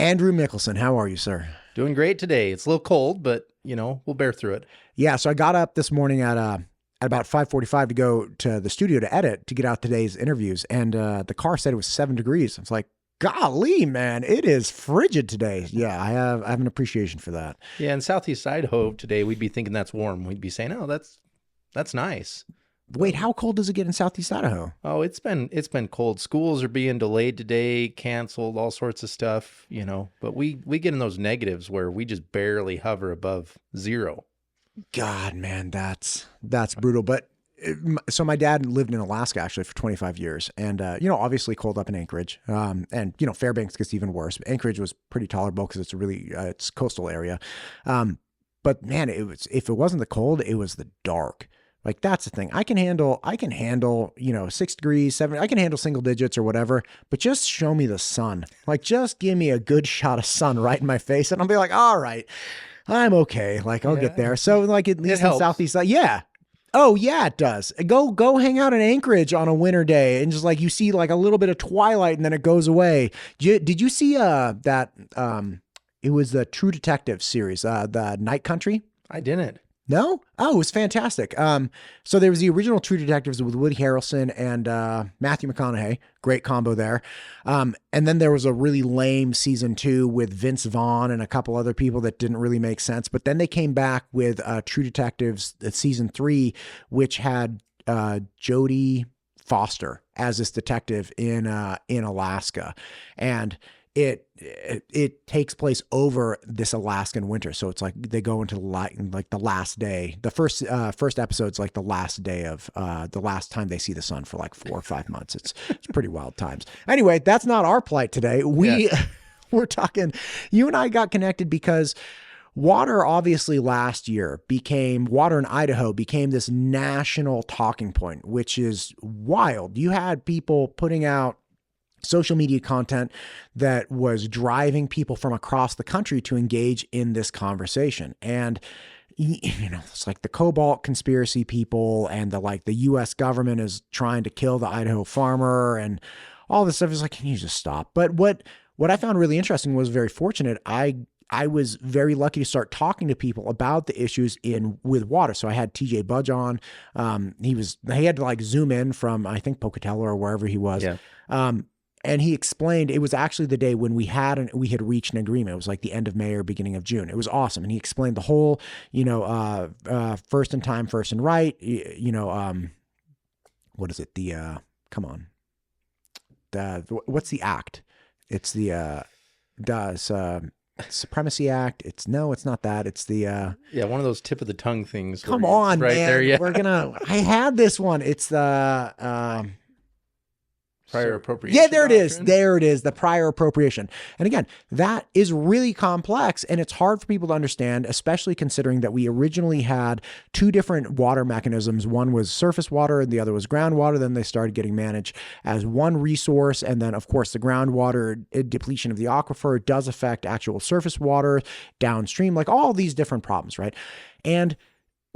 Andrew Mickelson, how are you, sir? Doing great today. It's a little cold, but we'll bear through it. Yeah, so I got up this morning at about 5:45 to go to the studio to edit to get out today's interviews, and the car said it was 7 degrees. I was like, golly, man, it is frigid today. Yeah, I have an appreciation for that. Yeah, in Southeast Idaho today, we'd be thinking that's warm. We'd be saying, "Oh, that's nice." Wait, how cold does it get in Southeast Idaho? Oh, it's been cold. Schools are being delayed today, canceled, all sorts of stuff, But we get in those negatives where we just barely hover above zero. God, man, that's brutal. But so my dad lived in Alaska actually for 25 years, and obviously cold up in Anchorage, and Fairbanks gets even worse. Anchorage was pretty tolerable because it's a really it's coastal area, but man, if it wasn't the cold, it was the dark. Like that's the thing. I can handle 6 degrees, 7. I can handle single digits or whatever, but just show me the sun. Like just give me a good shot of sun right in my face, and I'll be like, all right, I'm okay. Like I'll get there. So like at least in Southeast, yeah. Oh yeah, it does. Go hang out in Anchorage on a winter day and just like you see like a little bit of twilight and then it goes away. Did you see that it was the True Detective series, the Night Country? I didn't. No? Oh, it was fantastic. So there was the original True Detectives with Woody Harrelson and Matthew McConaughey. Great combo there. And then there was a really lame season 2 with Vince Vaughn and a couple other people that didn't really make sense. But then they came back with True Detectives season 3, which had Jodie Foster as this detective in Alaska. And it takes place over this Alaskan winter. So it's like they go into like the last day. The first episode's like the last day of the last time they see the sun for like 4 or 5 months. It's pretty wild times. Anyway, that's not our plight today. We're talking, you and I got connected because water obviously last year water in Idaho became this national talking point, which is wild. You had people putting out social media content that was driving people from across the country to engage in this conversation. And, it's like the cobalt conspiracy people and the U.S. government is trying to kill the Idaho farmer and all this stuff is like, can you just stop? But what I found really interesting was very fortunate. I was very lucky to start talking to people about the issues with water. So I had TJ Budge on. He had to like zoom in from, I think, Pocatello or wherever he was. Yeah. And he explained it was actually the day when we had reached an agreement. It was like the end of May or beginning of June. It was awesome. And he explained the whole, first in time, first in right, what is it? Come on. What's the act? It's the Supremacy Act. It's not that. It's the one of those tip of the tongue things. Come on, right man. There. Yeah. I had this one. It's the prior appropriation. Yeah, there it is. Doctrine. There it is. The prior appropriation. And again, that is really complex and it's hard for people to understand, especially considering that we originally had 2 different water mechanisms. One was surface water and the other was groundwater. Then they started getting managed as one resource. And then of course the groundwater depletion of the aquifer does affect actual surface water downstream, like all these different problems, right? And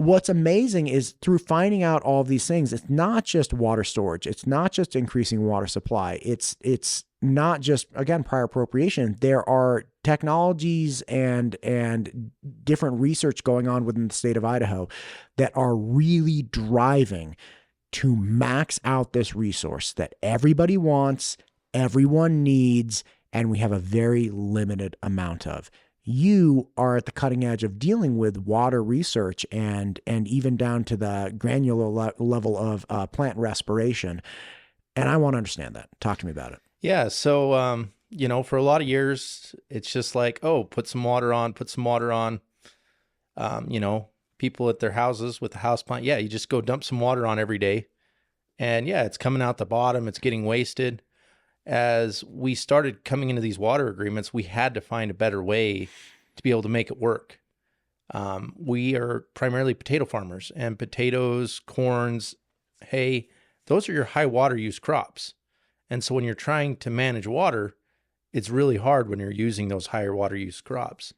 what's amazing is through finding out all of these things, it's not just water storage. It's not just increasing water supply. It's not just, again, prior appropriation. There are technologies and different research going on within the state of Idaho that are really driving to max out this resource that everybody wants, everyone needs, and we have a very limited amount of. You are at the cutting edge of dealing with water research and even down to the granular level of plant respiration. And I want to understand that. Talk to me about it. Yeah. So, for a lot of years, it's just like, oh, put some water on. People at their houses with the house plant. Yeah. You just go dump some water on every day. And yeah, it's coming out the bottom. It's getting wasted. As we started coming into these water agreements, we had to find a better way to be able to make it work. We are primarily potato farmers, and potatoes, corns, hay, those are your high water use crops. And so when you're trying to manage water, it's really hard when you're using those higher water use crops.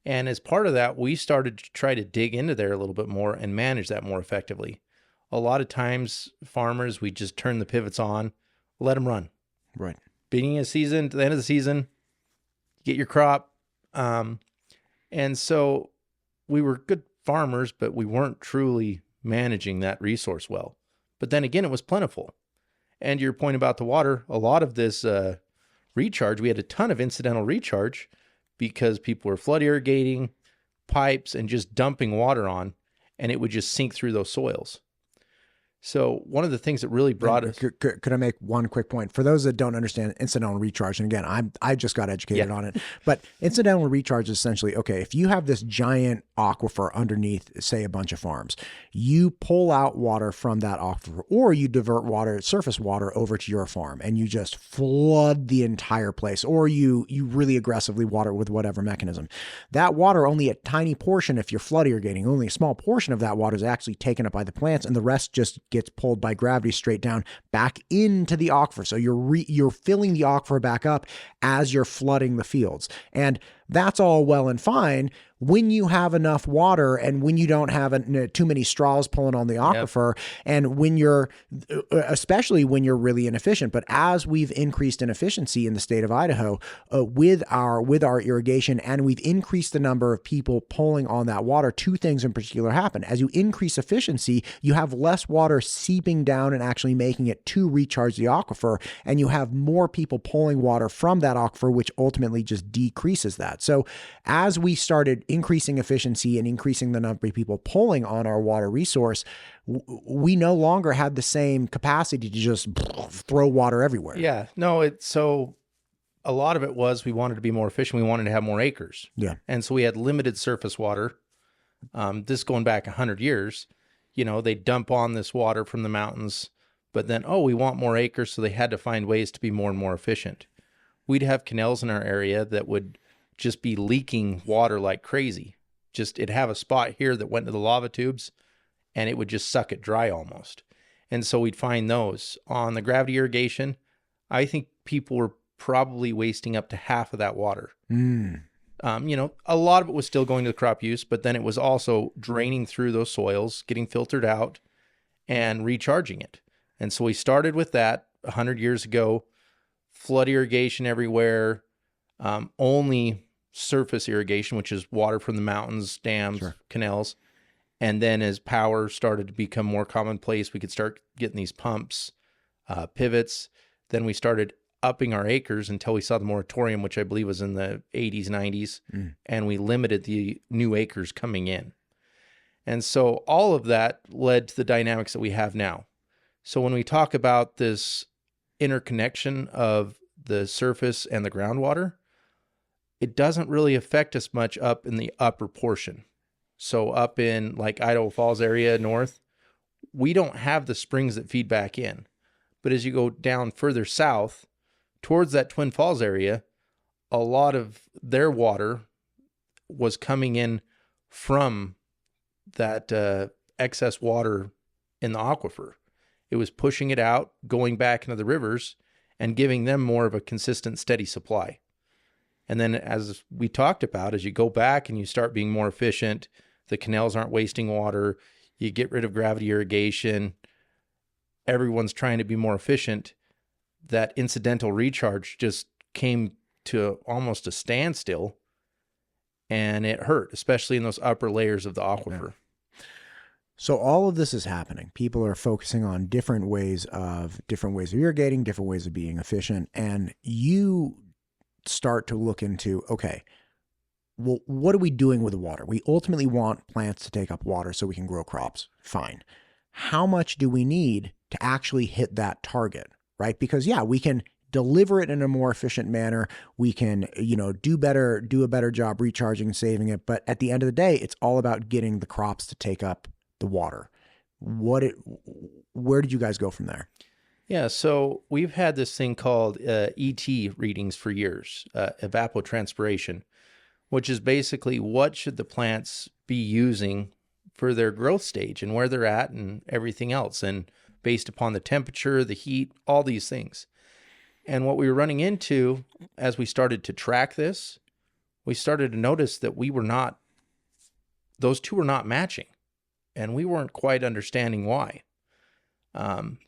And as part of that, we started to try to dig into there a little bit more and manage that more effectively. A lot of times, farmers, we just turn the pivots on, let them run. Right. Beginning of the season to the end of the season, get your crop. And so we were good farmers, but we weren't truly managing that resource well. But then again, it was plentiful. And your point about the water, a lot of this recharge, we had a ton of incidental recharge because people were flood irrigating pipes and just dumping water on, and it would just sink through those soils. So one of the things that really brought us... Could I make one quick point? For those that don't understand incidental recharge, and again, I just got educated on it, but incidental recharge is essentially, okay, if you have this giant aquifer underneath, say, a bunch of farms, you pull out water from that aquifer, or you divert water, surface water, over to your farm, and you just flood the entire place, or you really aggressively water with whatever mechanism. That water, only a tiny portion, if you're flood irrigating, only a small portion of that water is actually taken up by the plants, and the rest just gets pulled by gravity straight down back into the aquifer. So you're filling the aquifer back up as you're flooding the fields. And that's all well and fine when you have enough water and when you don't have too many straws pulling on the aquifer, and when you're, especially when you're really inefficient. But as we've increased in efficiency in the state of Idaho with our irrigation, and we've increased the number of people pulling on that water, two things in particular happen. As you increase efficiency, you have less water seeping down and actually making it to recharge the aquifer, and you have more people pulling water from that aquifer, which ultimately just decreases that. So as we started increasing efficiency and increasing the number of people pulling on our water resource, we no longer had the same capacity to just throw water everywhere. Yeah, no, so a lot of it was we wanted to be more efficient. We wanted to have more acres. Yeah. And so we had limited surface water. This going back 100 years, they dump on this water from the mountains, but then, we want more acres. So they had to find ways to be more and more efficient. We'd have canals in our area that would just be leaking water like crazy. It'd have a spot here that went to the lava tubes, and it would just suck it dry almost. And so we'd find those. On the gravity irrigation, I think people were probably wasting up to half of that water. A lot of it was still going to the crop use, but then it was also draining through those soils, getting filtered out, and recharging it. And so we started with that 100 years ago, flood irrigation everywhere, only surface irrigation, which is water from the mountains, dams, canals. And then as power started to become more commonplace, we could start getting these pumps, pivots. Then we started upping our acres until we saw the moratorium, which I believe was in the 80s, 90s, and we limited the new acres coming in. And so all of that led to the dynamics that we have now. So when we talk about this interconnection of the surface and the groundwater, it doesn't really affect us much up in the upper portion. So up in like Idaho Falls area north, we don't have the springs that feed back in. But as you go down further south towards that Twin Falls area, a lot of their water was coming in from that excess water in the aquifer. It was pushing it out, going back into the rivers, and giving them more of a consistent, steady supply. And then as we talked about, as you go back and you start being more efficient, the canals aren't wasting water, you get rid of gravity irrigation, everyone's trying to be more efficient, that incidental recharge just came to almost a standstill, and it hurt, especially in those upper layers of the aquifer. Yeah. So all of this is happening. People are focusing on different ways of irrigating, different ways of being efficient, and you start to look into, okay, well, what are we doing with the water? We ultimately want plants to take up water so we can grow crops. Fine. How much do we need to actually hit that target, right? Because we can deliver it in a more efficient manner. We can, do a better job recharging and saving it. But at the end of the day, it's all about getting the crops to take up the water. Where did you guys go from there? Yeah, so we've had this thing called ET readings for years, evapotranspiration, which is basically what should the plants be using for their growth stage and where they're at and everything else, and based upon the temperature, the heat, all these things. And what we were running into as we started to track this, we started to notice that those two were not matching, and we weren't quite understanding why.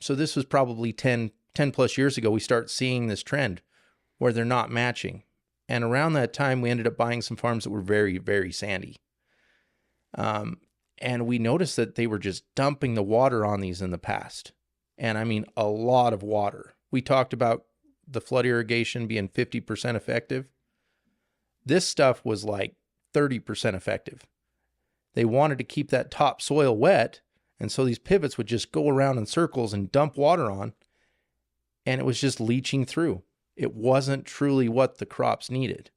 So this was probably 10 plus years ago, we start seeing this trend where they're not matching. And around that time, we ended up buying some farms that were very, very sandy. And we noticed that they were just dumping the water on these in the past. And I mean, a lot of water. We talked about the flood irrigation being 50% effective. This stuff was like 30% effective. They wanted to keep that top soil wet. And so these pivots would just go around in circles and dump water on. And it was just leaching through. It wasn't truly what the crops needed.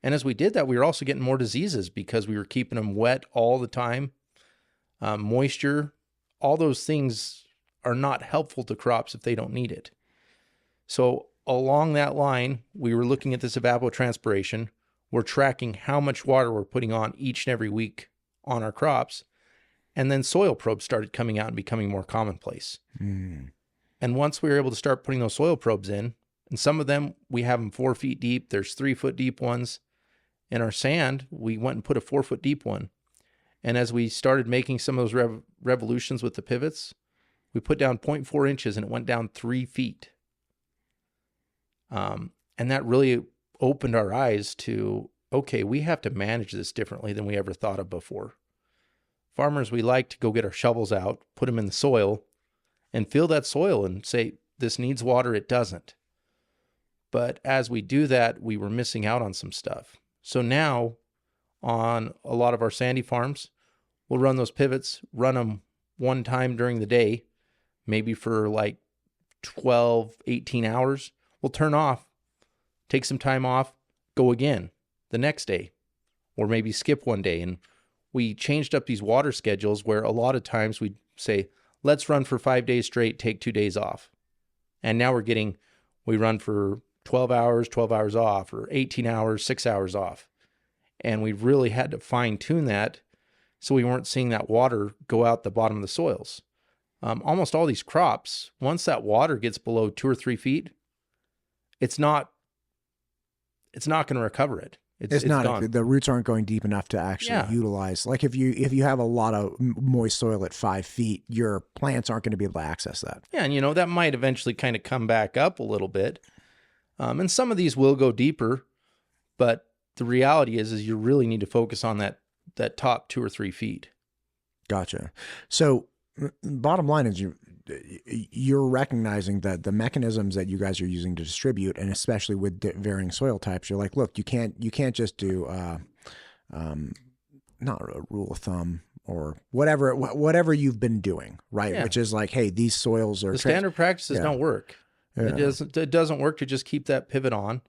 And as we did that, we were also getting more diseases because we were keeping them wet all the time. Moisture, all those things are not helpful to crops if they don't need it. So along that line, we were looking at this evapotranspiration. We're tracking how much water we're putting on each and every week on our crops. And then soil probes started coming out and becoming more commonplace. And once we were able to start putting those soil probes in, and some of them, we have them 4 feet deep. There's 3 foot deep ones. In our sand, we went and put a 4 foot deep one. And as we started making some of those revolutions with the pivots, we put down 0.4 inches and it went down 3 feet. And that really opened our eyes to, okay, we have to manage this differently than we ever thought of before. Farmers, we like to go get our shovels out, put them in the soil, and feel that soil and say, this needs water, it doesn't. But as we do that, we were missing out on some stuff. So now, on a lot of our sandy farms, we'll run those pivots, run them one time during the day, maybe for like 12, 18 hours. We'll turn off, take some time off, go again the next day, or maybe skip one day. And we changed up these water schedules where a lot of times we'd say, let's run for 5 days straight, take 2 days off. And now we run for 12 hours off, or 18 hours, 6 hours off. And we really had to fine tune that so we weren't seeing that water go out the bottom of the soils. Almost all these crops, once that water gets below 2 or 3 feet, it's not going to recover it. It's not gone. The roots aren't going deep enough to actually utilize. Like if you have a lot of moist soil at 5 feet, your plants aren't going to be able to access that. Yeah, and that might eventually kind of come back up a little bit. And some of these will go deeper, but the reality is you really need to focus on that top 2 or 3 feet. Gotcha. So bottom line is you're recognizing that the mechanisms that you guys are using to distribute, and especially with varying soil types, you're like, look, you can't just do not a rule of thumb or whatever you've been doing, right? Yeah. Which is like, hey, these soils are the standard practices don't work. Yeah. It doesn't work to just keep that pivot on.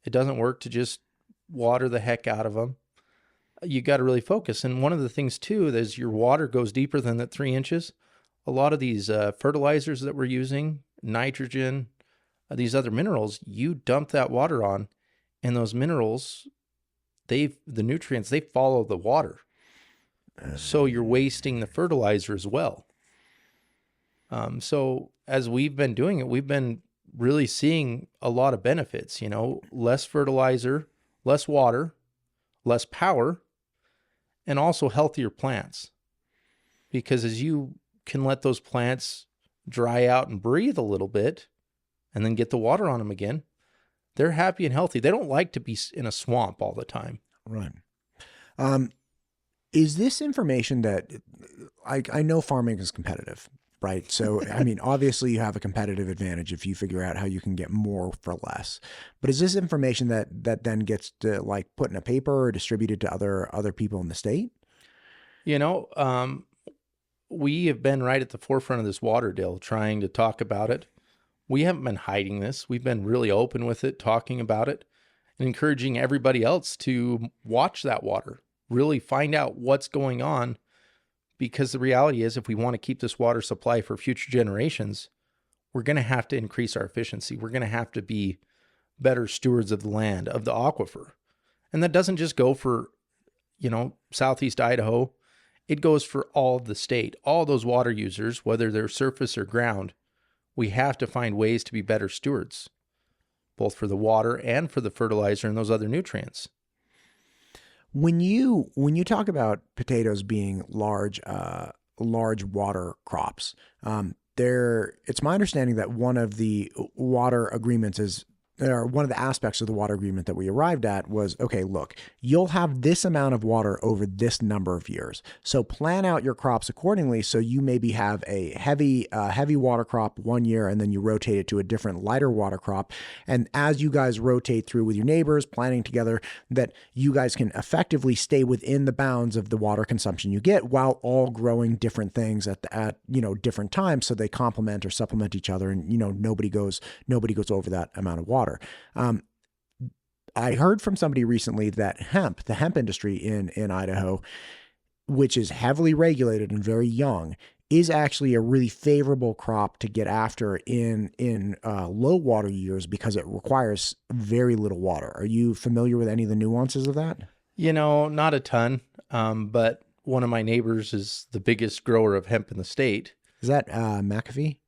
It doesn't work to just water the heck out of them. You got to really focus. And one of the things too is your water goes deeper than that 3 inches. A lot of these fertilizers that we're using, nitrogen, these other minerals, you dump that water on, and those minerals, the nutrients, they follow the water. So you're wasting the fertilizer as well. So as we've been doing it, we've been really seeing a lot of benefits, less fertilizer, less water, less power, and also healthier plants. Because as you can let those plants dry out and breathe a little bit and then get the water on them again, they're happy and healthy. They don't like to be in a swamp all the time. Right. Is this information that I know farming is competitive, right? So, I mean, obviously you have a competitive advantage if you figure out how you can get more for less. But is this information that then gets to like put in a paper or distributed to other people in the state? We have been right at the forefront of this water deal, trying to talk about it. We haven't been hiding this. We've been really open with it, talking about it, and encouraging everybody else to watch that water, really find out what's going on. Because the reality is, if we want to keep this water supply for future generations, we're going to have to increase our efficiency. We're going to have to be better stewards of the land, of the aquifer. And that doesn't just go for, Southeast Idaho. It goes for all of the state, all those water users, whether they're surface or ground. We have to find ways to be better stewards, both for the water and for the fertilizer and those other nutrients. When you talk about potatoes being large water crops, it's my understanding that one of the water agreements is or one of the aspects of the water agreement that we arrived at was, okay, look, you'll have this amount of water over this number of years. So plan out your crops accordingly. So you maybe have a heavy water crop one year, and then you rotate it to a different lighter water crop. And as you guys rotate through with your neighbors, planning together, that you guys can effectively stay within the bounds of the water consumption you get while all growing different things at different times. So they complement or supplement each other, and, nobody goes over that amount of water. I heard from somebody recently that the hemp industry in Idaho, which is heavily regulated and very young, is actually a really favorable crop to get after in low water years because it requires very little water. Are you familiar with any of the nuances of that? Not a ton, but one of my neighbors is the biggest grower of hemp in the state. Is that McAfee?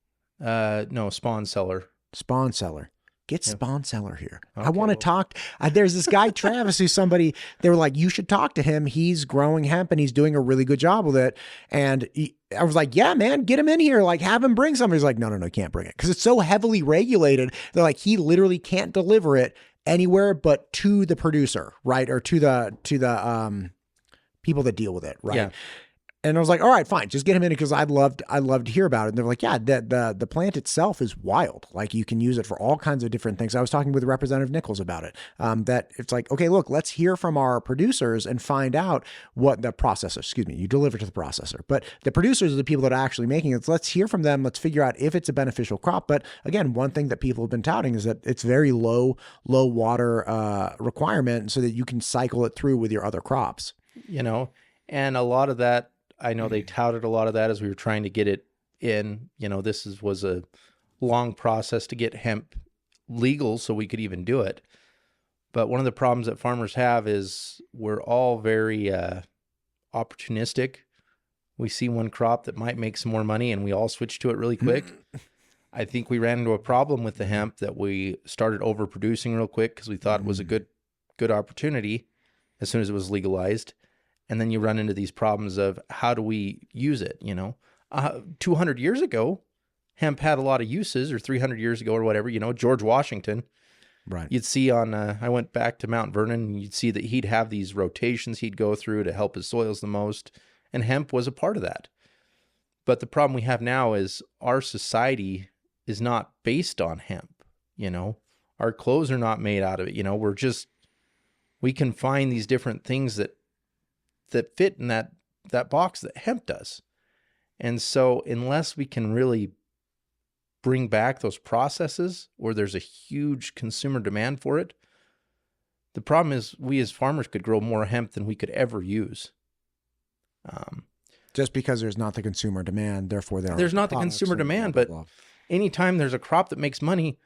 No, Spawn Cellar. Spawn Cellar. Get Spawn Cellar here. Okay, I want to talk. There's this guy, Travis, who's somebody, they were like, you should talk to him. He's growing hemp and he's doing a really good job with it. And I was like, yeah, man, get him in here. Like, have him bring something. He's like, no, you can't bring it. Because it's so heavily regulated. They're like, he literally can't deliver it anywhere but to the producer, right? Or to the people that deal with it, right? Yeah. And I was like, all right, fine, just get him in because I'd love to hear about it. And they're like, yeah, the plant itself is wild. Like, you can use it for all kinds of different things. I was talking with Representative Nichols about it. That it's like, okay, look, let's hear from our producers and find out what the processor, you deliver to the processor. But the producers are the people that are actually making it. So let's hear from them. Let's figure out if it's a beneficial crop. But again, one thing that people have been touting is that it's very low water requirement so that you can cycle it through with your other crops. And a lot of that, I know they touted a lot of that as we were trying to get it in. This was a long process to get hemp legal so we could even do it. But one of the problems that farmers have is we're all very opportunistic. We see one crop that might make some more money and we all switch to it really quick. I think we ran into a problem with the hemp that we started overproducing real quick because we thought it was a good opportunity as soon as it was legalized. And then you run into these problems of how do we use it? 200 years ago, hemp had a lot of uses, or 300 years ago or whatever, George Washington. Right. You'd see I went back to Mount Vernon and you'd see that he'd have these rotations he'd go through to help his soils the most. And hemp was a part of that. But the problem we have now is our society is not based on hemp. Our clothes are not made out of it. We can find these different things that fit in that box that hemp does. And so unless we can really bring back those processes or there's a huge consumer demand for it, the problem is we as farmers could grow more hemp than we could ever use. Just because there's not the consumer demand, therefore there's not the consumer demand, but anytime there's a crop that makes money,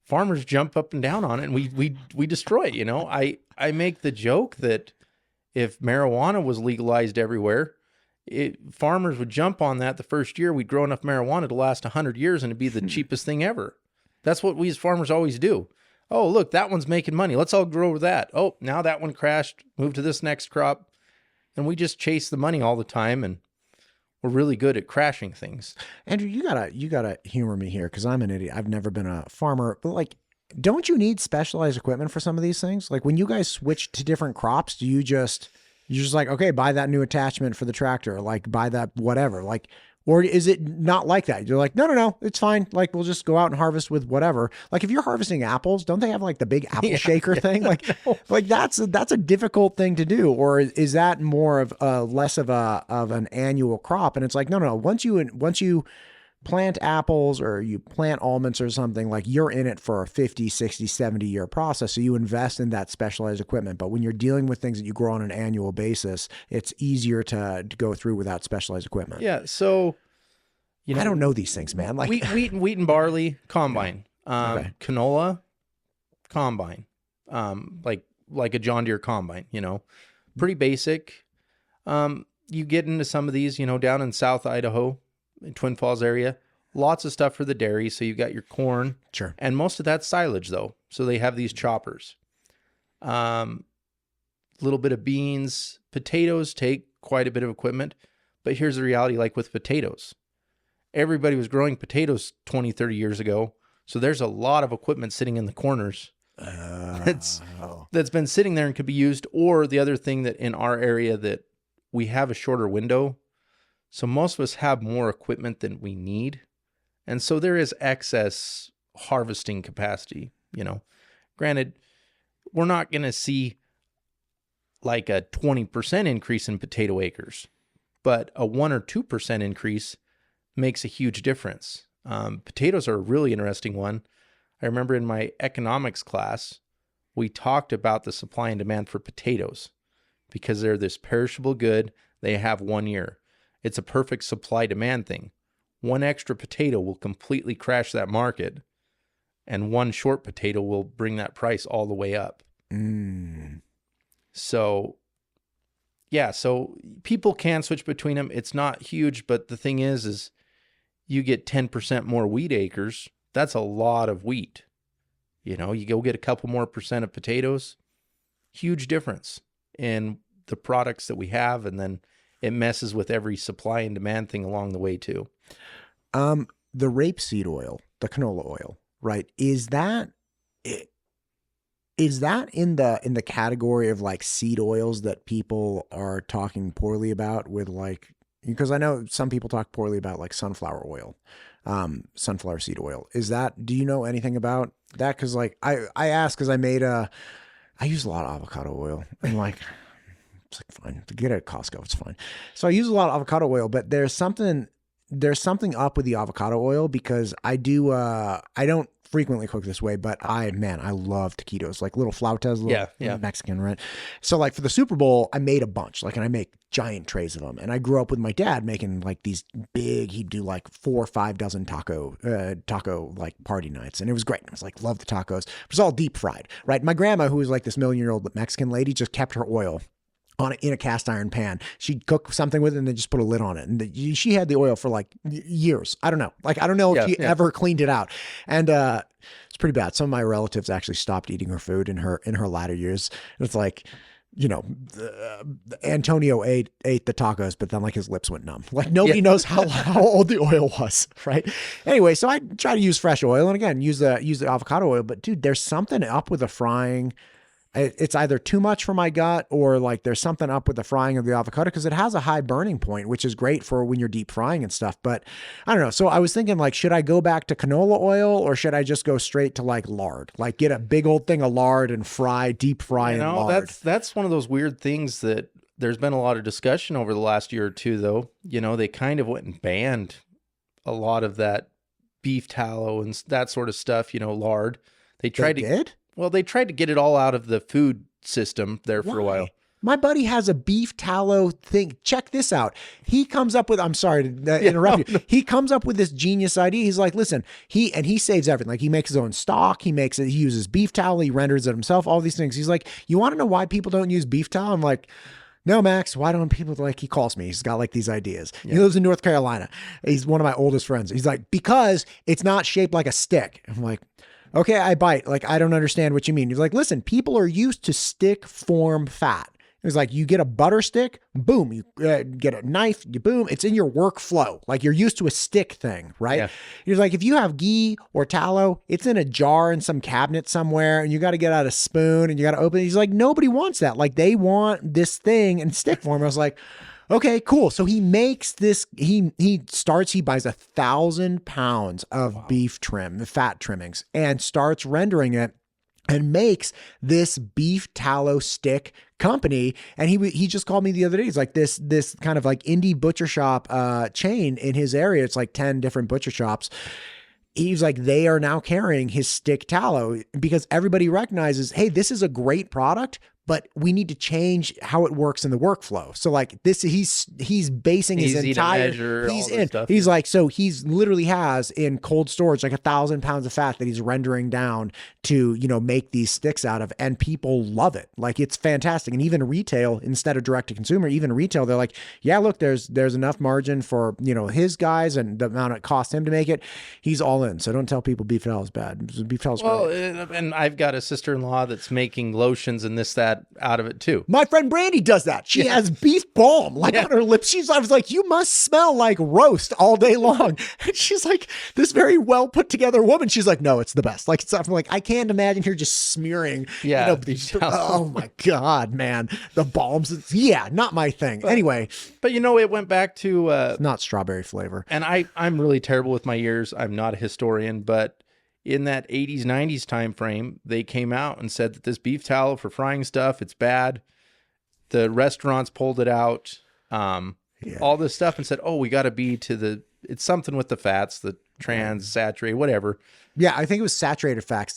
farmers jump up and down on it and we destroy it. I make the joke that if marijuana was legalized everywhere, farmers would jump on that the first year. We'd grow enough marijuana to last 100 years and it'd be the cheapest thing ever. That's what we as farmers always do. Oh, look, that one's making money. Let's all grow that. Oh, now that one crashed. Move to this next crop. And we just chase the money all the time, and we're really good at crashing things. Andrew, you gotta humor me here because I'm an idiot. I've never been a farmer, but don't you need specialized equipment for some of these things? Like, when you guys switch to different crops, you're just like, okay, buy that new attachment for the tractor, like buy that whatever, or is it not like that? You're like, no, it's fine. Like, we'll just go out and harvest with whatever. Like, if you're harvesting apples, don't they have the big apple shaker thing? That's a difficult thing to do. Or is that more of less of an annual crop? And it's like, no. Once you plant apples or you plant almonds or something, you're in it for a 50, 60, 70 year process. So you invest in that specialized equipment. But when you're dealing with things that you grow on an annual basis, it's easier to go through without specialized equipment. Yeah. So, I don't know these things, man. Wheat and barley, combine. Okay. Canola, combine. Like a John Deere combine, pretty basic. You get into some of these, down in South Idaho, Twin Falls area, lots of stuff for the dairy. So you've got your corn, sure, and most of that's silage though. So they have these choppers. Little bit of beans, potatoes take quite a bit of equipment, but here's the reality. Like with potatoes, everybody was growing potatoes 20, 30 years ago. So there's a lot of equipment sitting in the corners that's been sitting there and could be used. Or the other thing that in our area that we have a shorter window. So most of us have more equipment than we need. And so there is excess harvesting capacity, Granted, we're not going to see like a 20% increase in potato acres, but a 1 or 2% increase makes a huge difference. Potatoes are a really interesting one. I remember in my economics class, we talked about the supply and demand for potatoes because they're this perishable good. They have 1 year. It's a perfect supply-demand thing. One extra potato will completely crash that market, and one short potato will bring that price all the way up. So, yeah, so people can switch between them. It's not huge, but the thing is you get 10% more wheat acres. That's a lot of wheat. You go get a couple more percent of potatoes. Huge difference in the products that we have, and then it messes with every supply and demand thing along the way too. The rapeseed oil, the canola oil, right? Is that in the category of like seed oils that people are talking poorly about with like, because I know some people talk poorly about like sunflower oil, sunflower seed oil. Do you know anything about that? Cause like I asked, cause I use a lot of avocado oil and like, it's like fine to get it at Costco. It's fine. So I use a lot of avocado oil, but there's something up with the avocado oil because I don't frequently cook this way, but I love taquitos, like little flautas, Mexican, right? So like for the Super Bowl, I made a bunch, and I make giant trays of them. And I grew up with my dad making like these big, he'd do like 4 or 5 dozen taco like party nights. And it was great. I was like, love the tacos. It was all deep fried, right? My grandma, who was like this 1,000,000-year-old Mexican lady, just kept her oil in a cast iron pan. She'd cook something with it and then just put a lid on it. And she had the oil for like years. I don't know. Like, I don't know if she ever cleaned it out. And it's pretty bad. Some of my relatives actually stopped eating her food in her latter years. And it's like, Antonio ate the tacos, but then like his lips went numb. Like nobody knows how old the oil was, right? Anyway, so I try to use fresh oil and again, use the avocado oil. But dude, there's something up with the frying. It's either too much for my gut or like there's something up with the frying of the avocado because it has a high burning point, which is great for when you're deep frying and stuff. But I don't know. So I was thinking like, should I go back to canola oil or should I just go straight to like lard? Like get a big old thing of lard and deep fry in lard. That's one of those weird things that there's been a lot of discussion over the last year or two though. They kind of went and banned a lot of that beef tallow and that sort of stuff, lard. They tried to get it all out of the food system there for a while. My buddy has a beef tallow thing. Check this out. He comes up with, I'm sorry to interrupt you. He comes up with this genius idea. He's like, listen, he saves everything. Like he makes his own stock. He uses beef tallow. He renders it himself, all these things. He's like, you want to know why people don't use beef tallow? I'm like, no, Max, why don't people he calls me. He's got like these ideas. Yeah. He lives in North Carolina. He's one of my oldest friends. He's like, because it's not shaped like a stick. I'm like, okay, I bite. Like, I don't understand what you mean. He's like, listen, people are used to stick form fat. It was like, you get a butter stick, boom, you get a knife, you boom, it's in your workflow. Like you're used to a stick thing, right? Yeah. He's like, if you have ghee or tallow, it's in a jar in some cabinet somewhere and you got to get out a spoon and you got to open it. He's like, nobody wants that. Like they want this thing in stick form. I was like, okay, cool. So he makes this, he buys 1,000 pounds of beef trim, fat trimmings, and starts rendering it and makes this beef tallow stick company. And he just called me the other day. He's like this kind of like indie butcher shop chain in his area. It's like 10 different butcher shops. He's like, they are now carrying his stick tallow because everybody recognizes, hey, this is a great product, but we need to change how it works in the workflow. So like this, he's basing his entire, he's like, so he's literally has in cold storage, like 1,000 pounds of fat that he's rendering down to, make these sticks out of, and people love it. Like it's fantastic. And even retail, instead of direct to consumer, even retail, they're like, yeah, look, there's enough margin for, his guys and the amount it costs him to make it. He's all in. So don't tell people beef tallow is bad. Beef tallow is great. And I've got a sister-in-law that's making lotions and this, that, that out of it too. My friend Brandy does that. She has beef balm like on her lips. I was like, you must smell like roast all day long. And she's like, this very well put together woman. She's like, no, it's the best. Like, I'm like, I can't imagine her just smearing. Yeah. Oh my God, man. The balms. Yeah, not my thing. Anyway. But it went back to not strawberry flavor. And I'm really terrible with my years. I'm not a historian, but in that 80s, 90s time frame, they came out and said that this beef tallow for frying stuff, it's bad. The restaurants pulled it out, all this stuff, and said, oh, we got to be it's something with the fats, the trans, saturated, whatever. Yeah, I think it was saturated fats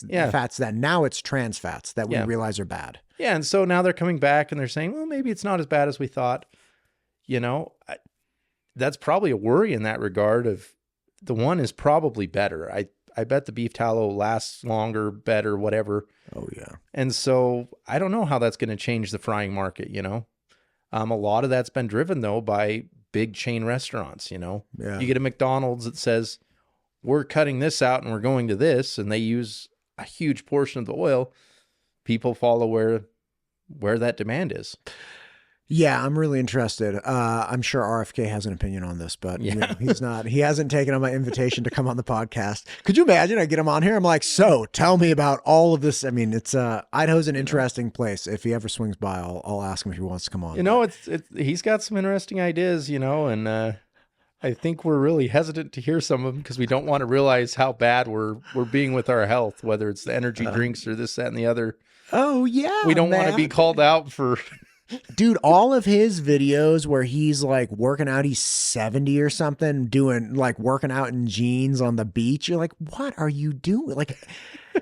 then. Now it's trans fats that we realize are bad. Yeah, and so now they're coming back and they're saying, well, maybe it's not as bad as we thought. That's probably a worry in that regard of the one is probably better. I bet the beef tallow lasts longer, better, whatever. Oh, yeah. And so I don't know how that's going to change the frying market, A lot of that's been driven, though, by big chain restaurants, Yeah. You get a McDonald's that says, we're cutting this out and we're going to this, and they use a huge portion of the oil. People follow where that demand is. Yeah, I'm really interested. I'm sure RFK has an opinion on this, but he's not. He hasn't taken on my invitation to come on the podcast. Could you imagine? I get him on here. I'm like, so tell me about all of this. I mean, it's Idaho's an interesting place. If he ever swings by, I'll ask him if he wants to come on. He's got some interesting ideas, and I think we're really hesitant to hear some of them because we don't want to realize how bad we're being with our health, whether it's the energy drinks or this, that, and the other. Oh yeah, we don't want to be called out for. Dude, all of his videos where he's like working out, he's 70 or something, doing like working out in jeans on the beach. You're like, what are you doing? Like,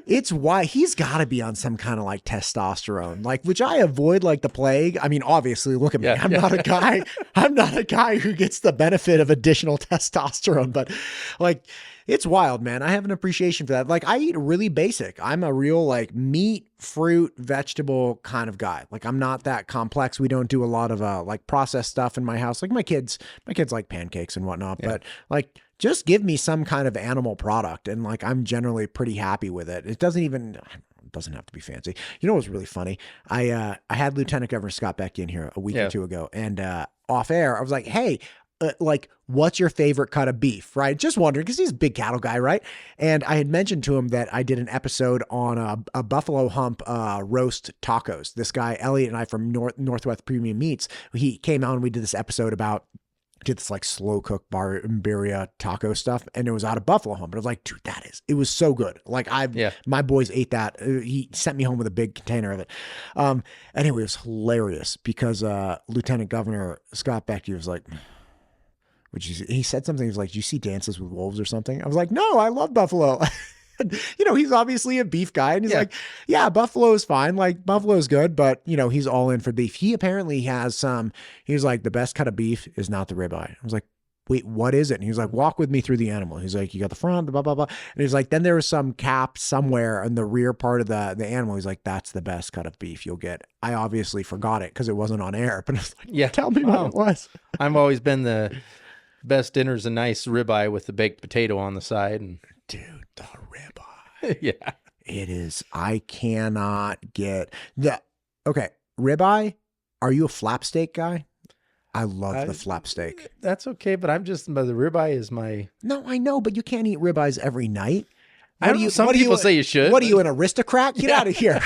it's why he's got to be on some kind of like testosterone, like, which I avoid like the plague. I mean, obviously, look at me. I'm not a guy who gets the benefit of additional testosterone, but like, it's wild, man. I have an appreciation for that. Like, I eat really basic. I'm a real like meat, fruit, vegetable kind of guy. Like, I'm not that complex. We don't do a lot of like processed stuff in my house. Like my kids like pancakes and whatnot, but like just give me some kind of animal product. And like, I'm generally pretty happy with it. It doesn't have to be fancy. You know what's really funny? I had Lieutenant Governor Scott Becky in here a week or two ago, and off air, I was like, hey, like, what's your favorite cut of beef, right? Just wondering, because he's a big cattle guy, right? And I had mentioned to him that I did an episode on a buffalo hump roast tacos. This guy, Elliot, and I from Northwest Premium Meats, he came out and we did this episode about did this like slow cook birria taco stuff, and it was out of buffalo hump. But I was like, dude, it was so good. Like my boys ate that. He sent me home with a big container of it. Anyway, it was hilarious because Lieutenant Governor Scott Becky was like, he said something. He was like, "Do you see Dances with Wolves or something?" I was like, "No, I love buffalo." He's obviously a beef guy, and he's like, "Yeah, buffalo is fine. Like buffalo is good, but he's all in for beef." He apparently has some. He was like, "The best cut of beef is not the ribeye." I was like, "Wait, what is it?" And he was like, "Walk with me through the animal." He's like, "You got the front, blah blah blah," and he's like, "Then there was some cap somewhere in the rear part of the animal." He's like, "That's the best cut of beef you'll get." I obviously forgot it because it wasn't on air, but I was like, "Tell me what it was." I've always been the best dinner's a nice ribeye with the baked potato on the side. And dude, the ribeye. Yeah. It is. I cannot get the. Okay. Ribeye. Are you a flap steak guy? I love the flap steak. That's okay. But the ribeye is my. No, I know, but you can't eat ribeyes every night. Some people say you should. What are you, an aristocrat? Get out of here.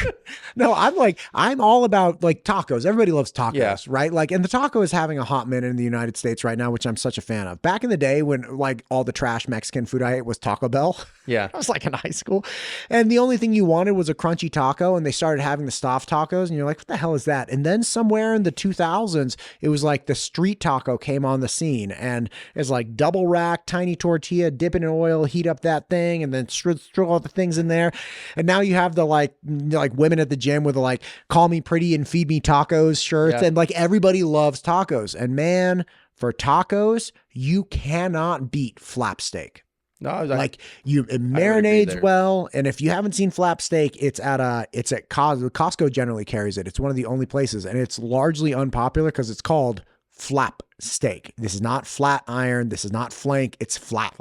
No, I'm all about like tacos. Everybody loves tacos, right? Like, and the taco is having a hot minute in the United States right now, which I'm such a fan of. Back in the day when like all the trash Mexican food I ate was Taco Bell. Yeah. I was like in high school. And the only thing you wanted was a crunchy taco. And they started having the stuffed tacos. And you're like, what the hell is that? And then somewhere in the 2000s, it was like the street taco came on the scene. And it's like double rack, tiny tortilla, dip it in oil, heat up that thing, and then throw all the things in there. And now you have the like women at the gym with the like call me pretty and feed me tacos shirts. And like everybody loves tacos. And man, for tacos, you cannot beat flap steak. No, like it marinates well. And if you haven't seen flap steak, it's at Costco generally carries it. It's one of the only places, and it's largely unpopular because it's called flap steak. This is not flat iron. This is not flank. It's flap.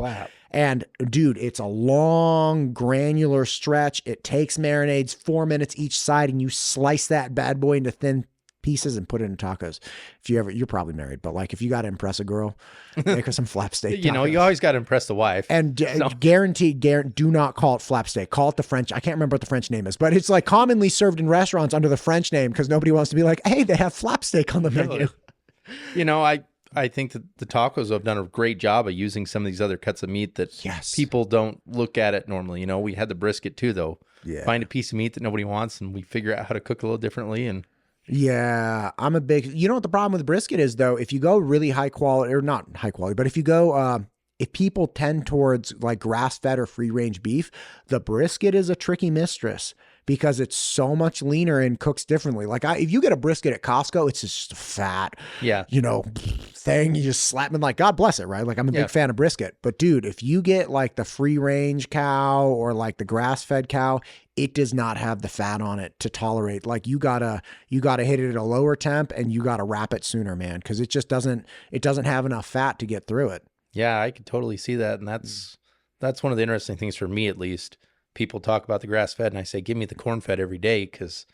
And dude, it's a long granular stretch. It takes marinades 4 minutes each side, and you slice that bad boy into thin pieces and put it in tacos. If you ever, you're probably married, but like if you got to impress a girl, make her some flap steak tacos. You know, you always got to impress the wife. And guaranteed, do not call it flap steak. Call it the French. I can't remember what the French name is, but it's like commonly served in restaurants under the French name because nobody wants to be like, hey, they have flap steak on the menu. You know, I think that the tacos have done a great job of using some of these other cuts of meat that people don't look at it normally. You know, we had the brisket too, though. Yeah. Find a piece of meat that nobody wants, and we figure out how to cook a little differently. And yeah, I'm a big, you know what the problem with brisket is though? If you go really high quality, or not high quality, but if you go, if people tend towards like grass-fed or free-range beef, the brisket is a tricky mistress because it's so much leaner and cooks differently. Like if you get a brisket at Costco, it's just a fat, thing. You just slap them like, God bless it, right? Like I'm a big fan of brisket. But dude, if you get like the free-range cow or like the grass-fed cow, it does not have the fat on it to tolerate. Like you gotta hit it at a lower temp and you gotta wrap it sooner, man. Cause it just doesn't have enough fat to get through it. Yeah, I could totally see that. And that's one of the interesting things for me, at least. People talk about the grass-fed and I say, give me the corn-fed every day because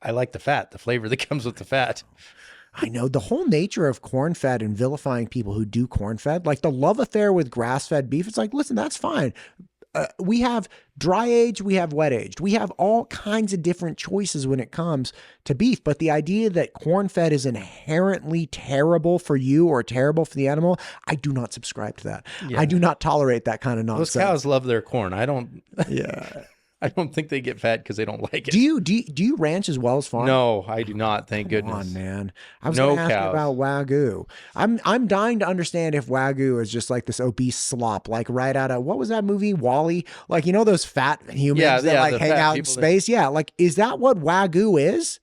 I like the fat, the flavor that comes with the fat. I know the whole nature of corn-fed and vilifying people who do corn-fed, like the love affair with grass-fed beef. It's like, listen, that's fine. We have dry aged, we have wet aged, we have all kinds of different choices when it comes to beef. But the idea that corn fed is inherently terrible for you or terrible for the animal, I do not subscribe to that. Yeah. I do not tolerate that kind of nonsense. Those cows love their corn. I don't. Yeah. I don't think they get fat because they don't like it. Do you ranch as well as farm? No, I do not. Thank goodness. Come on, man. I was going to ask you about Wagyu. I'm dying to understand if Wagyu is just like this obese slop, like right out of, what was that movie, Wall-E? Like, you know those fat humans that like hang out in space? Yeah, like is that what Wagyu is?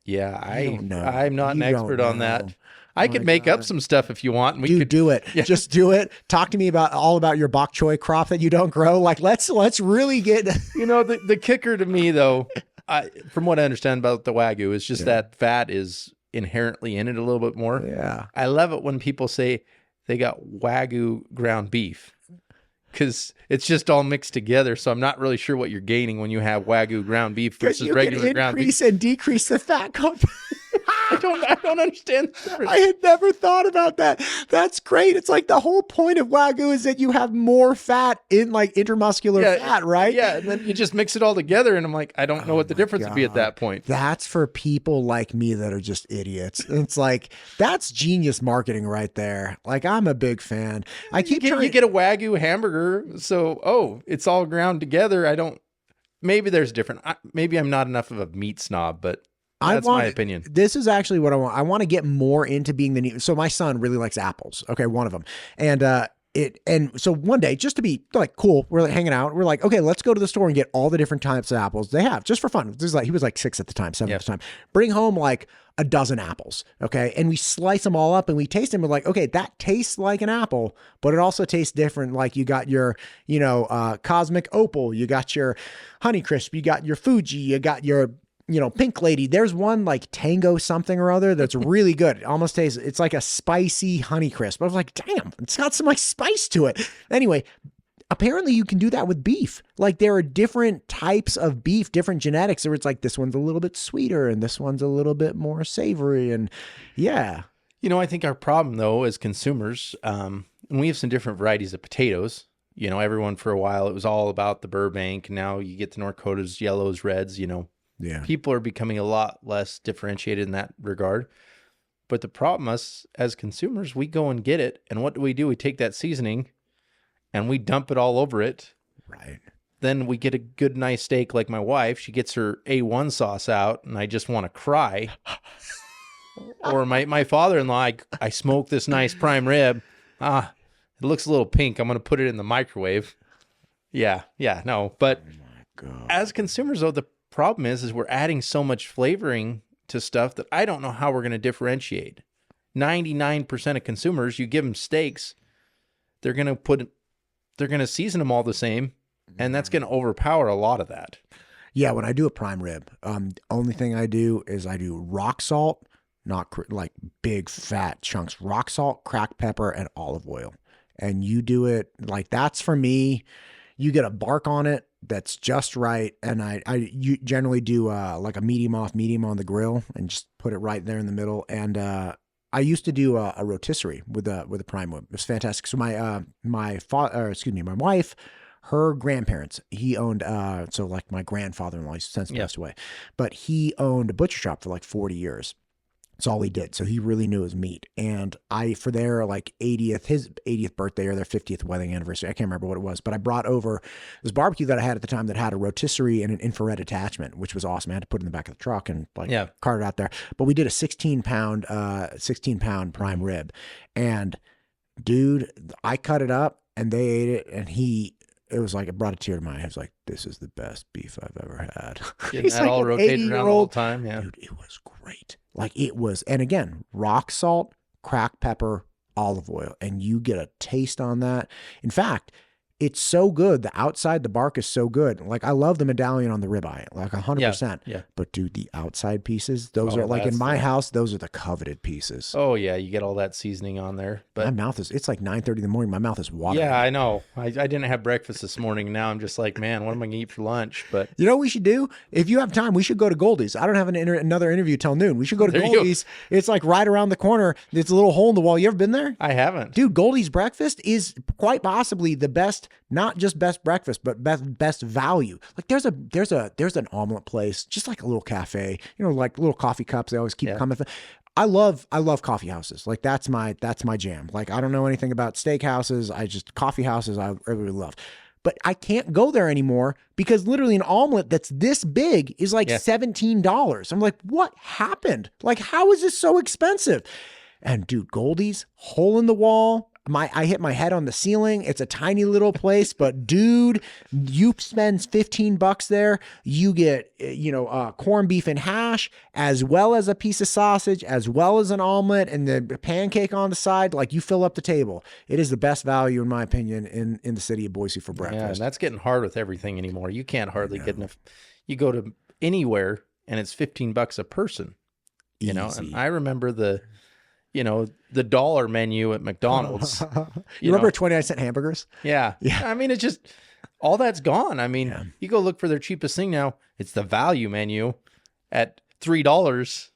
Yeah, I'm not an expert on that. I could make up some stuff if you want. We could do it. Yeah. Just do it. Talk to me all about your bok choy crop that you don't grow. Like let's really get. You know, the kicker to me though, from what I understand about the Wagyu, is just that fat is inherently in it a little bit more. Yeah, I love it when people say they got Wagyu ground beef because it's just all mixed together. So I'm not really sure what you're gaining when you have Wagyu ground beef versus regular ground beef. Increase and decrease the fat content. I don't understand. I had never thought about that. That's great. It's like the whole point of Wagyu is that you have more fat in like intermuscular fat, right? Yeah. And then you just mix it all together. And I'm like, I don't know what the difference would be at that point. That's for people like me that are just idiots. It's like, that's genius marketing right there. Like I'm a big fan. You get a Wagyu hamburger. So, it's all ground together. Maybe there's different. Maybe I'm not enough of a meat snob, but that's my opinion. This is actually what I want. I want to get more into being so my son really likes apples. Okay. One of them. And so one day, just to be like cool, we're like hanging out. We're like, okay, let's go to the store and get all the different types of apples they have just for fun. He was like 6 at the time, 7 at the time. Bring home like a dozen apples. Okay. And we slice them all up and we taste them. We're like, okay, that tastes like an apple, but it also tastes different. Like you got your, Cosmic Opal, you got your Honeycrisp, you got your Fuji, you got your, Pink Lady. There's one like Tango something or other that's really good. It almost tastes, it's like a spicy Honeycrisp. I was like, damn, it's got some like spice to it. Anyway, apparently you can do that with beef. Like there are different types of beef, different genetics where it's like this one's a little bit sweeter and this one's a little bit more savory. And yeah. I think our problem though, as consumers, and we have some different varieties of potatoes. Everyone for a while, it was all about the Burbank. Now you get the North Dakotas, yellows, reds, Yeah. People are becoming a lot less differentiated in that regard. But the problem is, as consumers, we go and get it. And what do? We take that seasoning and we dump it all over it. Right. Then we get a good, nice steak like my wife. She gets her A1 sauce out and I just want to cry. Or my father-in-law, I smoked this nice prime rib. It looks a little pink. I'm going to put it in the microwave. Yeah, no. But as consumers, though, the problem is we're adding so much flavoring to stuff that I don't know how we're going to differentiate. 99% of consumers, you give them steaks, they're going to season them all the same, and that's going to overpower a lot of that. Yeah, when I do a prime rib, only thing I do is I do rock salt, not like big fat chunks, rock salt, cracked pepper, and olive oil. And you do it like that's for me. You get a bark on it that's just right. And you generally do like a medium on the grill and just put it right there in the middle. And I used to do a rotisserie with a prime rib. It was fantastic. So my wife, her grandparents, he owned, so like my grandfather-in-law, he's since passed away, but he owned a butcher shop for like 40 years. That's all he did. So he really knew his meat. And for their like his 80th birthday or their 50th wedding anniversary, I can't remember what it was, but I brought over this barbecue that I had at the time that had a rotisserie and an infrared attachment, which was awesome. I had to put it in the back of the truck and cart it out there. But we did a 16 pound prime rib. And dude, I cut it up and they ate it, and it was like, it brought a tear to my eye. I was like, this is the best beef I've ever had. Getting that like all rotated around the whole time. Yeah. Dude, it was great. Like it was, and again, rock salt, cracked pepper, olive oil, and you get a taste on that. In fact, it's so good. The outside, the bark is so good. Like I love the medallion on the ribeye, like 100%. Yeah. But dude, the outside pieces, those are like in my house, those are the coveted pieces. Oh yeah, you get all that seasoning on there. But my mouth it's like 9:30 in the morning. My mouth is watering. Yeah, I know. I didn't have breakfast this morning. Now I'm just like, man, what am I gonna eat for lunch? But you know what we should do? If you have time, we should go to Goldie's. I don't have another interview till noon. We should go to Goldie's. It's like right around the corner. It's a little hole in the wall. You ever been there? I haven't. Dude, Goldie's breakfast is quite possibly the best, not just best breakfast, but best value. Like there's an omelet place, just like a little cafe, like little coffee cups. They always keep coming. I love coffee houses. Like that's my jam. Like I don't know anything about steak houses. Coffee houses I really love. But I can't go there anymore because literally an omelet that's this big is like $17. I'm like, what happened? Like, how is this so expensive? And dude, Goldie's, hole in the wall. I hit my head on the ceiling. It's a tiny little place, but dude, you spend $15 there. You get, corned beef and hash, as well as a piece of sausage, as well as an omelet and the pancake on the side. Like you fill up the table. It is the best value, in my opinion, in the city of Boise for breakfast. Yeah, and that's getting hard with everything anymore. You can't hardly get enough. You go to anywhere and it's $15 a person, Easy. And I remember the dollar menu at McDonald's. You remember 29-cent hamburgers? Yeah. I mean, it's just, all that's gone. I mean, you go look for their cheapest thing now. It's the value menu at $3,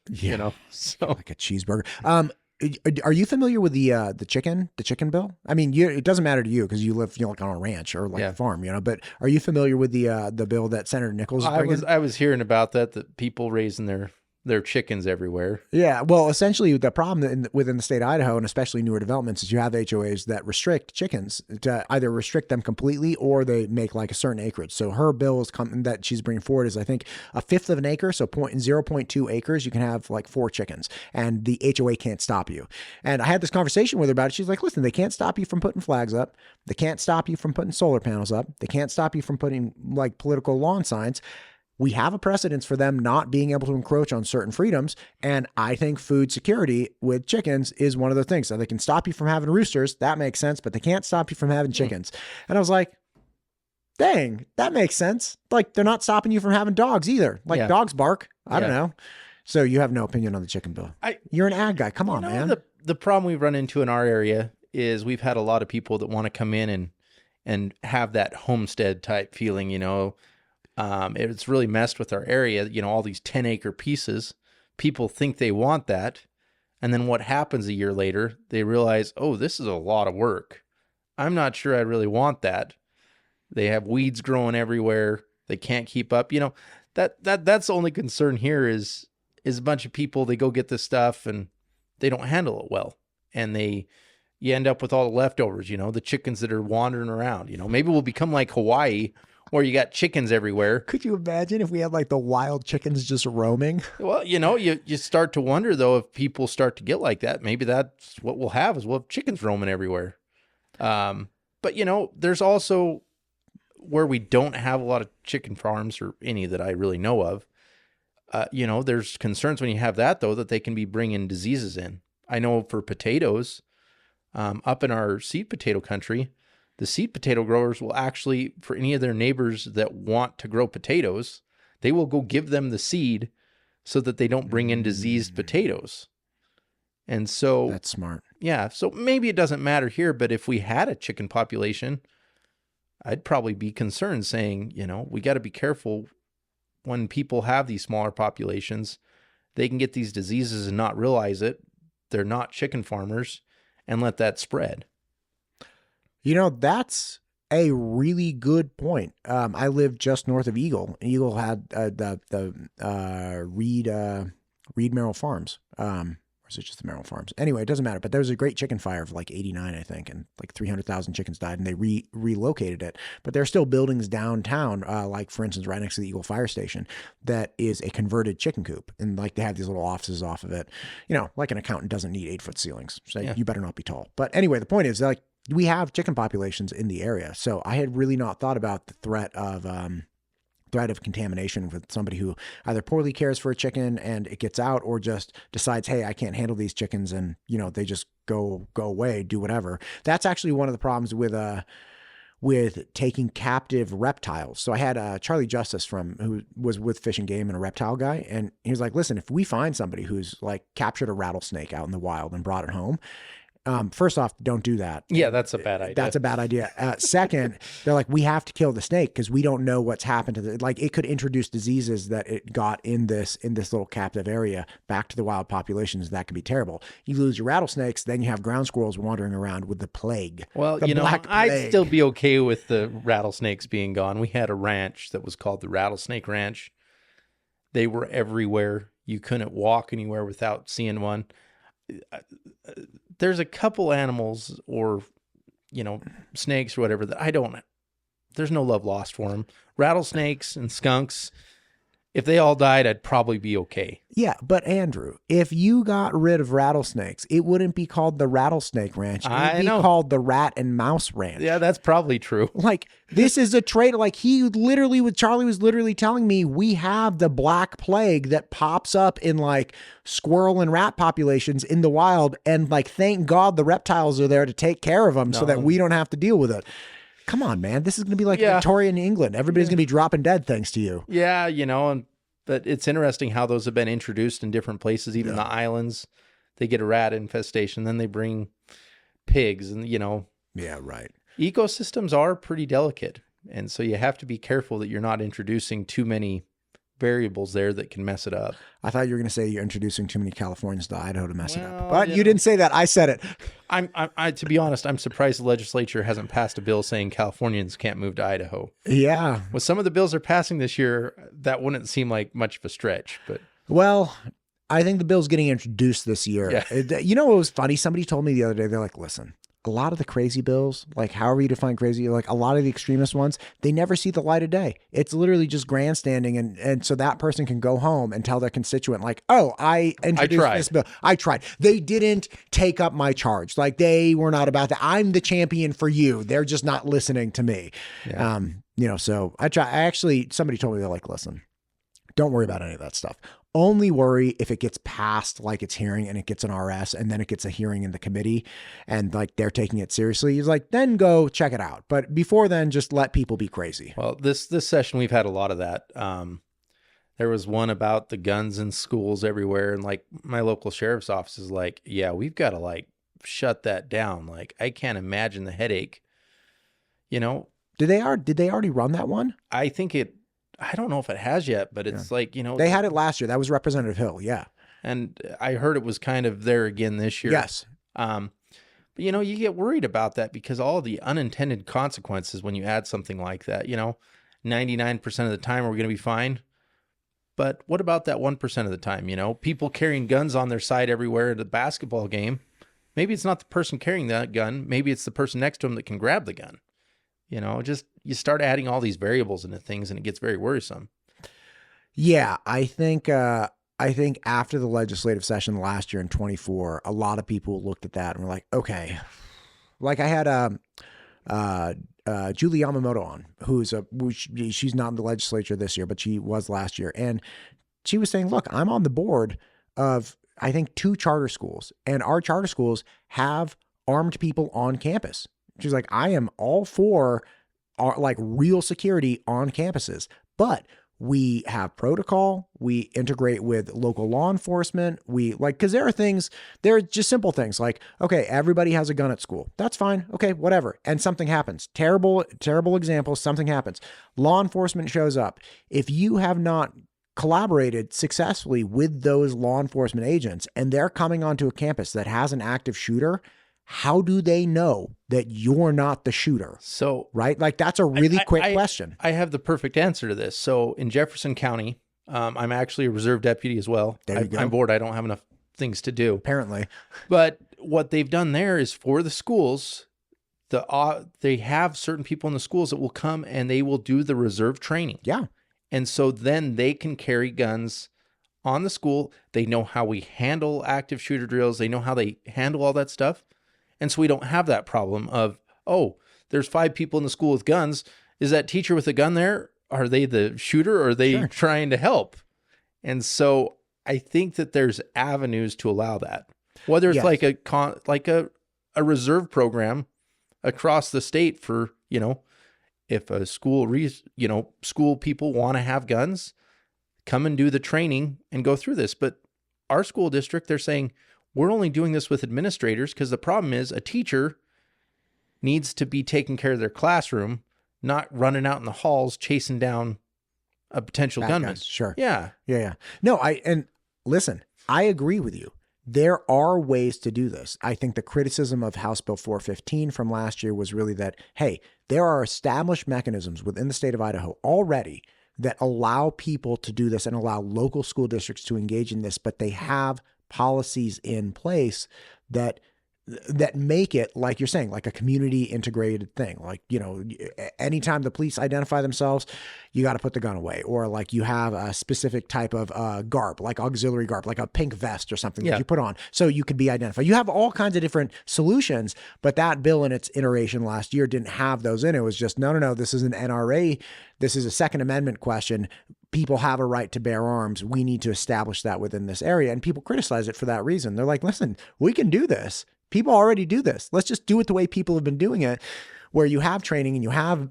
so. Like a cheeseburger. Are you familiar with the chicken bill? I mean, it doesn't matter to you because you live, like on a ranch or like a farm, but are you familiar with the bill that Senator Nichols is bringing? I was hearing about that people raising their chickens everywhere. Yeah. Well, essentially the problem within the state of Idaho and especially newer developments is you have HOAs that restrict chickens to either restrict them completely or they make like a certain acreage. So her bill that she's bringing forward is I think a fifth of an acre. So 0.2 acres, you can have like 4 chickens and the HOA can't stop you. And I had this conversation with her about it. She's like, listen, they can't stop you from putting flags up. They can't stop you from putting solar panels up. They can't stop you from putting like political lawn signs. We have a precedence for them not being able to encroach on certain freedoms. And I think food security with chickens is one of the things. So they can stop you from having roosters. That makes sense, but they can't stop you from having chickens. And I was like, dang, that makes sense. Like they're not stopping you from having dogs either. Like dogs bark. I don't know. So you have no opinion on the chicken bill. You're an ag guy. Come on, man. The problem we've run into in our area is we've had a lot of people that want to come in and have that homestead type feeling, it's really messed with our area, all these 10-acre pieces. People think they want that. And then what happens a year later, they realize, oh, this is a lot of work. I'm not sure I really want that. They have weeds growing everywhere. They can't keep up. That's the only concern here is a bunch of people, they go get this stuff and they don't handle it well. And you end up with all the leftovers, the chickens that are wandering around. Maybe we'll become like Hawaii, where you got chickens everywhere. Could you imagine if we had like the wild chickens just roaming? Well, you start to wonder though, if people start to get like that, maybe that's what we'll have chickens roaming everywhere. But there's also where we don't have a lot of chicken farms or any that I really know of. There's concerns when you have that though, that they can be bringing diseases in. I know for potatoes, up in our seed potato country, the seed potato growers will actually, for any of their neighbors that want to grow potatoes, they will go give them the seed so that they don't bring in diseased potatoes. And so That's smart. yeah, so maybe it doesn't matter here, but if we had a chicken population, I'd probably be concerned saying, we got to be careful when people have these smaller populations. They can get these diseases and not realize it. They're not chicken farmers and let that spread. That's a really good point. I live just north of Eagle. Eagle had the Reed Merrill Farms. Or is it just the Merrill Farms? Anyway, it doesn't matter. But there was a great chicken fire of like 89, I think, and like 300,000 chickens died, and they relocated it. But there are still buildings downtown, like for instance, right next to the Eagle Fire Station, that is a converted chicken coop, and like they have these little offices off of it. Like an accountant doesn't need 8-foot ceilings, so you better not be tall. But anyway, the point is like we have chicken populations in the area, so I had really not thought about the threat of contamination with somebody who either poorly cares for a chicken and it gets out, or just decides, hey, I can't handle these chickens, and they just go away, do whatever. That's actually one of the problems with taking captive reptiles. So I had Charlie Justice who was with Fish and Game and a reptile guy, and he was like, listen, if we find somebody who's like captured a rattlesnake out in the wild and brought it home, first off, don't do that. Yeah, that's a bad idea. That's a bad idea. Second, they're like, we have to kill the snake because we don't know what's happened to it. Like, it could introduce diseases that it got in this little captive area back to the wild populations. That could be terrible. You lose your rattlesnakes, then you have ground squirrels wandering around with the plague. Well, I'd still be okay with the rattlesnakes being gone. We had a ranch that was called the Rattlesnake Ranch. They were everywhere. You couldn't walk anywhere without seeing one. There's a couple animals or, snakes or whatever that there's no love lost for them. Rattlesnakes and skunks, if they all died, I'd probably be okay. Yeah, but Andrew, if you got rid of rattlesnakes, it wouldn't be called the Rattlesnake Ranch. It would be called the Rat and Mouse Ranch. Yeah, that's probably true. Like, this is a trait. Like, Charlie was literally telling me we have the Black Plague that pops up in like squirrel and rat populations in the wild. And like, thank God the reptiles are there to take care of them so that we don't have to deal with it. Come on, man. This is going to be like Victorian England. Everybody's going to be dropping dead thanks to you. Yeah, but it's interesting how those have been introduced in different places, even the islands. They get a rat infestation, then they bring pigs and, Yeah, right. Ecosystems are pretty delicate. And so you have to be careful that you're not introducing too many variables there that can mess it up. I thought you were going to say you're introducing too many Californians to Idaho to mess it up. But you didn't say that. I said it. I to be honest, I'm surprised the legislature hasn't passed a bill saying Californians can't move to Idaho. Yeah. With some of the bills they're passing this year, that wouldn't seem like much of a stretch. But well, I think the bill's getting introduced this year. Yeah. You know what was funny? Somebody told me the other day, they're like, listen, a lot of the crazy bills, like however you define crazy, like a lot of the extremist ones, they never see the light of day. It's literally just grandstanding. And so that person can go home and tell their constituent, like, oh, I introduced this bill. I tried. They didn't take up my charge. Like, they were not about that. I'm the champion for you. They're just not listening to me. Yeah. So I try. Somebody told me, they're like, listen, don't worry about any of that stuff. Only worry if it gets passed like it's hearing and it gets an RS and then it gets a hearing in the committee and like they're taking it seriously. He's like, then go check it out. But before then, just let people be crazy. Well, this session, we've had a lot of that. There was one about the guns in schools everywhere. And like my local sheriff's office is like, yeah, we've got to like shut that down. Like, I can't imagine the headache, Did they already run that one? I don't know if it has yet, but it's like, They had it last year. That was Representative Hill. Yeah. And I heard it was kind of there again this year. Yes. But you get worried about that because all the unintended consequences when you add something like that, 99% of the time we're going to be fine. But what about that 1% of the time, people carrying guns on their side everywhere at a basketball game? Maybe it's not the person carrying that gun. Maybe it's the person next to him that can grab the gun. You start adding all these variables into things and it gets very worrisome. Yeah, I think after the legislative session last year in 24, a lot of people looked at that and were like, okay. Like I had Julie Yamamoto on, she's not in the legislature this year, but she was last year. And she was saying, look, I'm on the board of, I think, 2 charter schools, and our charter schools have armed people on campus. She's like, I am all for like real security on campuses, but We have protocol. We integrate with local law enforcement. We because there are just simple things like, okay, everybody has a gun at school. That's fine. Okay, whatever. And something happens. Terrible example. Something happens. Law enforcement shows up. If you have not collaborated successfully with those law enforcement agents and they're coming onto a campus that has an active shooter, how do they know that you're not the shooter? So, right? Like that's a really quick question. I have the perfect answer to this. So in Jefferson County, I'm actually a reserve deputy as well. There you go. I'm bored. I don't have enough things to do. Apparently. But what they've done there is for the schools, they have certain people in the schools that will come and they will do the reserve training. Yeah. And so then they can carry guns on the school. They know how we handle active shooter drills. They know how they handle all that stuff. And so we don't have that problem of, oh, there's 5 people in the school with guns. Is that teacher with a gun there? Are they the shooter or are they trying to help? And so I think that there's avenues to allow that. Whether it's like a reserve program across the state for, if a school, school people want to have guns, come and do the training and go through this. But our school district, they're saying, we're only doing this with administrators because the problem is a teacher needs to be taking care of their classroom, not running out in the halls chasing down a potential gunman. Sure. Yeah. Yeah. No, and listen, I agree with you. There are ways to do this. I think the criticism of House Bill 415 from last year was really that, hey, there are established mechanisms within the state of Idaho already that allow people to do this and allow local school districts to engage in this, but they have policies in place that make it, like you're saying, like a community integrated thing. Like, anytime the police identify themselves, you got to put the gun away, or like you have a specific type of garb, like auxiliary garb, like a pink vest or something that you put on so you could be identified. You have all kinds of different solutions, but that bill in its iteration last year didn't have those in. It was just, no, this is an NRA. This is a Second Amendment question. People have a right to bear arms. We need to establish that within this area. And people criticize it for that reason. They're like, listen, we can do this. People already do this. Let's just do it the way people have been doing it, where you have training and you have,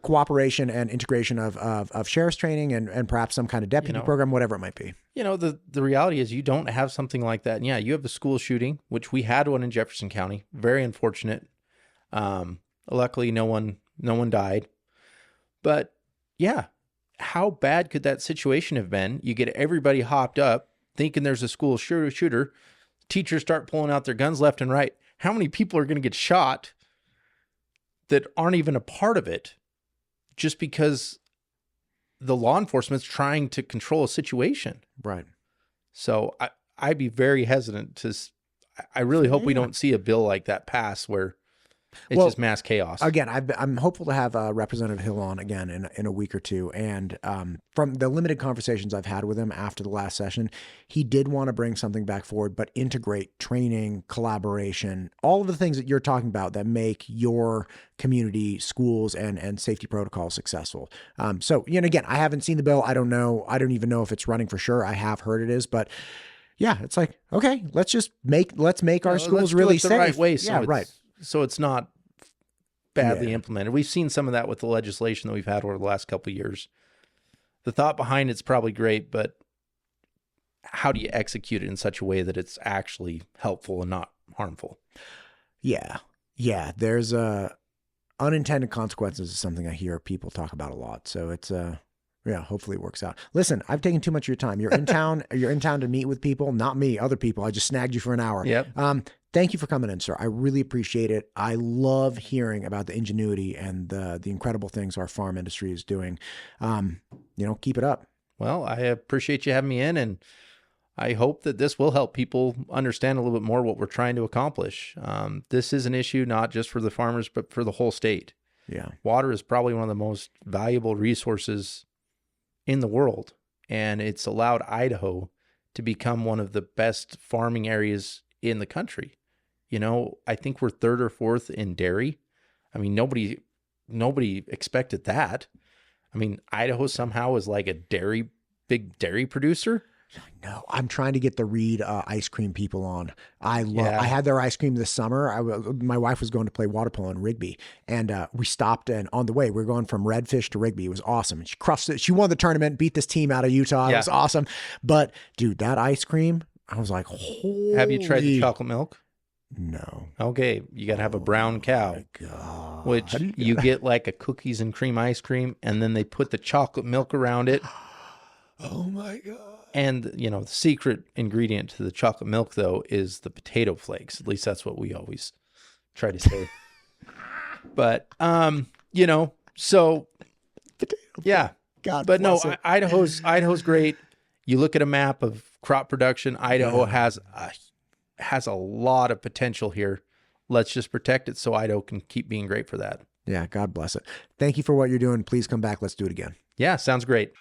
cooperation and integration of sheriff's training and perhaps some kind of deputy program, whatever it might be. The reality is you don't have something like that. And yeah, you have the school shooting, which we had one in Jefferson County. Very unfortunate. Luckily, no one died. But yeah, how bad could that situation have been? You get everybody hopped up thinking there's a school shooter. Teachers start pulling out their guns left and right. How many people are going to get shot that aren't even a part of it just because the law enforcement's trying to control a situation? Right. So I'd be very hesitant I really hope we don't see a bill like that pass where it's just mass chaos. Again, I'm hopeful to have Representative Hill on again in a week or two. And from the limited conversations I've had with him after the last session, he did want to bring something back forward, but integrate training, collaboration, all of the things that you're talking about that make your community, schools, and safety protocols successful. So, again, I haven't seen the bill. I don't know. I don't even know if it's running for sure. I have heard it is, but yeah, it's like, okay, let's make our schools really safe. The right way. Right. So it's not badly implemented. We've seen some of that with the legislation that we've had over the last couple of years. The thought behind it's probably great, but how do you execute it in such a way that it's actually helpful and not harmful? Yeah. There's unintended consequences is something I hear people talk about a lot. So it's hopefully it works out. Listen, I've taken too much of your time. You're in town. You're in town to meet with people, not me, other people. I just snagged you for an hour. Yep. Thank you for coming in, sir. I really appreciate it. I love hearing about the ingenuity and the incredible things our farm industry is doing. Keep it up. Well, I appreciate you having me in, and I hope that this will help people understand a little bit more what we're trying to accomplish. This is an issue not just for the farmers, but for the whole state. Yeah. Water is probably one of the most valuable resources in the world, and it's allowed Idaho to become one of the best farming areas in the country. I think we're 3rd or 4th in dairy. I mean, nobody expected that. I mean, Idaho somehow is like a big dairy producer. No, I'm trying to get the Reed ice cream people on. I Yeah. had their ice cream this summer. My wife was going to play water polo in Rigby, and we stopped. And on the way, we were going from Redfish to Rigby. It was awesome. And she crushed it. She won the tournament, beat this team out of Utah. It Yeah. was awesome. But dude, that ice cream, I was like, holy. Have you tried the chocolate milk? No. Okay, you got to have a brown cow, My God. which you get like a cookies and cream ice cream, and then they put the chocolate milk around it. Oh my God. And, the secret ingredient to the chocolate milk, though, is the potato flakes. At least that's what we always try to say. But, so, yeah. God But no, bless it. Idaho's great. You look at a map of crop production, Idaho has a lot of potential here. Let's just protect it so Idaho can keep being great for that. Yeah, God bless it. Thank you for what you're doing. Please come back. Let's do it again. Yeah, sounds great.